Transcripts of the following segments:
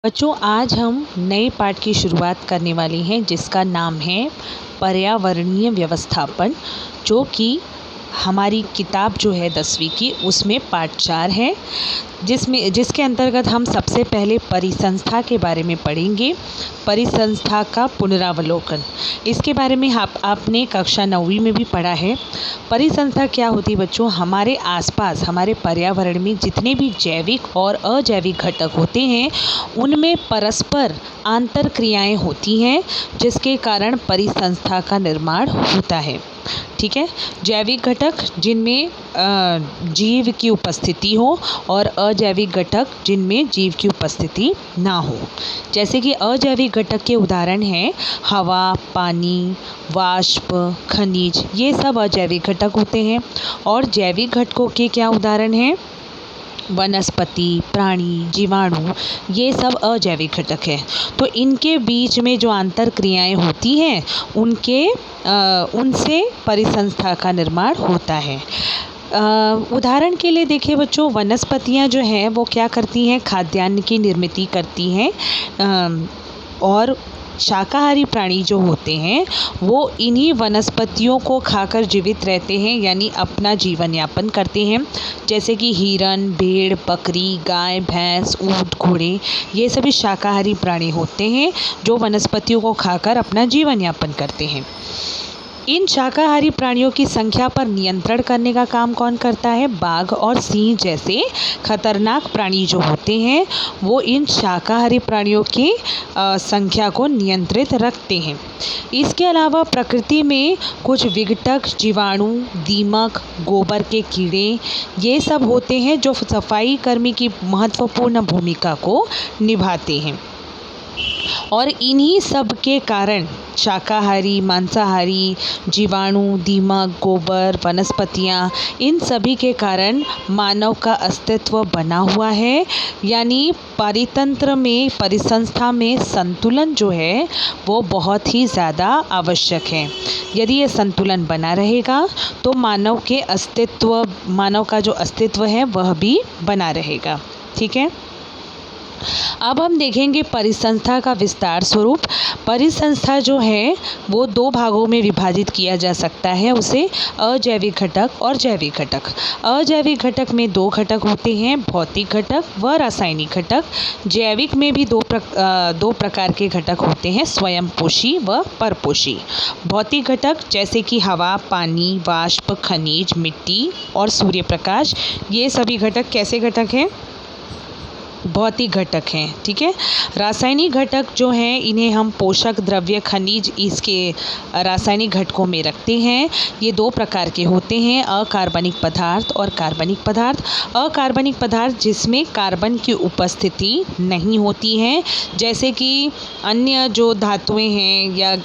बच्चों, आज हम नए पाठ की शुरुआत करने वाले हैं जिसका नाम है पर्यावरणीय व्यवस्थापन, जो कि हमारी किताब जो है 10वीं की उसमें पाठ 4 है, जिसके अंतर्गत हम सबसे पहले परिसंस्था के बारे में पढ़ेंगे। परिसंस्था का पुनरावलोकन, इसके बारे में आपने कक्षा 9वीं में भी पढ़ा है। परिसंस्था क्या होती है बच्चों? हमारे आसपास, हमारे पर्यावरण में जितने भी जैविक और अजैविक घटक होते हैं उनमें परस्पर आंतर क्रियाएँ होती हैं, जिसके कारण परिसंस्था का निर्माण होता है। ठीक है। जैविक घटक जिनमें जीव की उपस्थिति हो और अजैविक घटक जिनमें जीव की उपस्थिति ना हो। जैसे कि अजैविक घटक के उदाहरण हैं हवा, पानी, वाष्प, खनिज, ये सब अजैविक घटक होते हैं। और जैविक घटकों के क्या उदाहरण हैं? वनस्पति, प्राणी, जीवाणु, ये सब अजैविक घटक है। तो इनके बीच में जो आंतर क्रियाएँ होती हैं उनसे परिसंस्था का निर्माण होता है। उदाहरण के लिए देखिए बच्चों, वनस्पतियाँ जो हैं वो क्या करती हैं? खाद्यान्न की निर्मित करती हैं। और शाकाहारी प्राणी जो होते हैं वो इन्हीं वनस्पतियों को खाकर जीवित रहते हैं, यानी अपना जीवन यापन करते हैं। जैसे कि हिरन, भेड़, बकरी, गाय, भैंस, ऊँट, घोड़े, ये सभी शाकाहारी प्राणी होते हैं जो वनस्पतियों को खाकर अपना जीवन यापन करते हैं। इन शाकाहारी प्राणियों की संख्या पर नियंत्रण करने का काम कौन करता है? बाघ और सिंह जैसे खतरनाक प्राणी जो होते हैं वो इन शाकाहारी प्राणियों की संख्या को नियंत्रित रखते हैं। इसके अलावा प्रकृति में कुछ विघटक, जीवाणु, दीमक, गोबर के कीड़े, ये सब होते हैं जो सफाई कर्मी की महत्वपूर्ण भूमिका को निभाते हैं। और इन्हीं सब के कारण शाकाहारी, मांसाहारी, जीवाणु, दीमक, गोबर, वनस्पतियाँ, इन सभी के कारण मानव का अस्तित्व बना हुआ है। यानी परितंत्र में, परिसंस्था में संतुलन जो है वो बहुत ही ज़्यादा आवश्यक है। यदि ये संतुलन बना रहेगा तो मानव का जो अस्तित्व है वह भी बना रहेगा। ठीक है। अब हम देखेंगे परिसंस्था का विस्तार स्वरूप। परिसंस्था जो है वो 2 भागों में विभाजित किया जा सकता है, उसे अजैविक घटक और जैविक घटक। अजैविक घटक में 2 घटक होते हैं, भौतिक घटक व रासायनिक घटक। जैविक में भी 2 प्रकार के घटक होते हैं, स्वयंपोषी व परपोषी। भौतिक घटक जैसे कि हवा, पानी, वाष्प, खनिज, मिट्टी और सूर्य प्रकाश, ये सभी घटक कैसे घटक हैं? भौतिक घटक हैं। ठीक है। रासायनिक घटक जो हैं इन्हें हम पोषक द्रव्य, खनिज, इसके रासायनिक घटकों में रखते हैं। ये 2 प्रकार के होते हैं, अकार्बनिक पदार्थ और कार्बनिक पदार्थ। अकार्बनिक पदार्थ जिसमें कार्बन की उपस्थिति नहीं होती है, जैसे कि अन्य जो धातुएं हैं या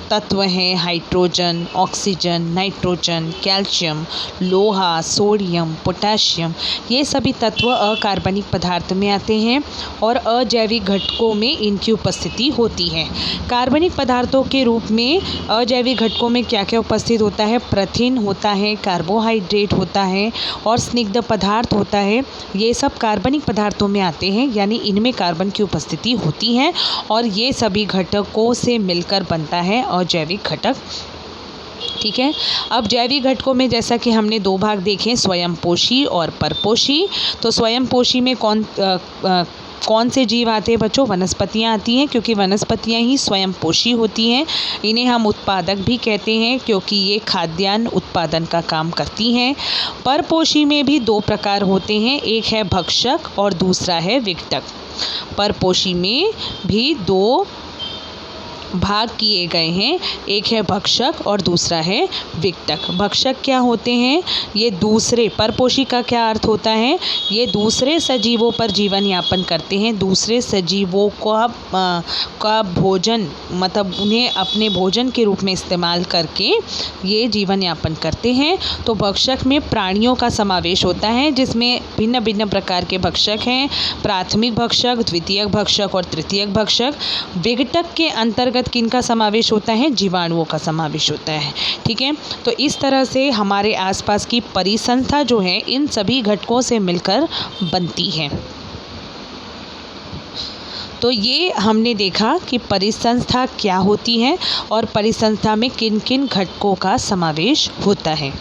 तत्व हैं, हाइड्रोजन, ऑक्सीजन, नाइट्रोजन, कैल्शियम, लोहा, सोडियम, पोटेशियम, ये सभी तत्व अकार्बनिक पदार्थ में आते हैं और अजैविक घटकों में इनकी उपस्थिति होती है। कार्बनिक पदार्थों के रूप में अजैविक घटकों में क्या क्या उपस्थित होता है? प्रोटीन होता है, कार्बोहाइड्रेट होता है और स्निग्ध पदार्थ होता है। ये सब कार्बनिक पदार्थों में आते हैं, यानी इनमें कार्बन की उपस्थिति होती है और ये सभी घटकों से मिलकर बनता है अजैविक घटक। ठीक है। अब जैविक घटकों में जैसा कि हमने 2 भाग देखे, स्वयंपोषी और परपोषी। तो स्वयंपोषी में कौन से जीव आते हैं बच्चों? वनस्पतियाँ आती हैं, क्योंकि वनस्पतियाँ ही स्वयंपोषी होती हैं। इन्हें हम उत्पादक भी कहते हैं क्योंकि ये खाद्यान्न उत्पादन का काम करती हैं। परपोषी में भी 2 प्रकार होते हैं, एक है भक्षक और दूसरा है विघटक। परपोषी में भी 2 भाग किए गए हैं, एक है भक्षक और दूसरा है विघटक। भक्षक क्या होते हैं? ये दूसरे, परपोषी का क्या अर्थ होता है? ये दूसरे सजीवों पर जीवन यापन करते हैं, दूसरे सजीवों का भोजन, मतलब उन्हें अपने भोजन के रूप में इस्तेमाल करके ये जीवन यापन करते हैं। तो भक्षक में प्राणियों का समावेश होता है, जिसमें भिन्न भिन्न प्रकार के भक्षक हैं, प्राथमिक भक्षक, द्वितीयक भक्षक और तृतीयक भक्षक। विघटक के अंतर्गत किनका समावेश होता है? जीवाणुओं का समावेश होता है। ठीक है। तो इस तरह से हमारे आसपास की परिसंस्था जो है इन सभी घटकों से मिलकर बनती है। तो ये हमने देखा कि परिसंस्था क्या होती है और परिसंस्था में किन किन घटकों का समावेश होता है।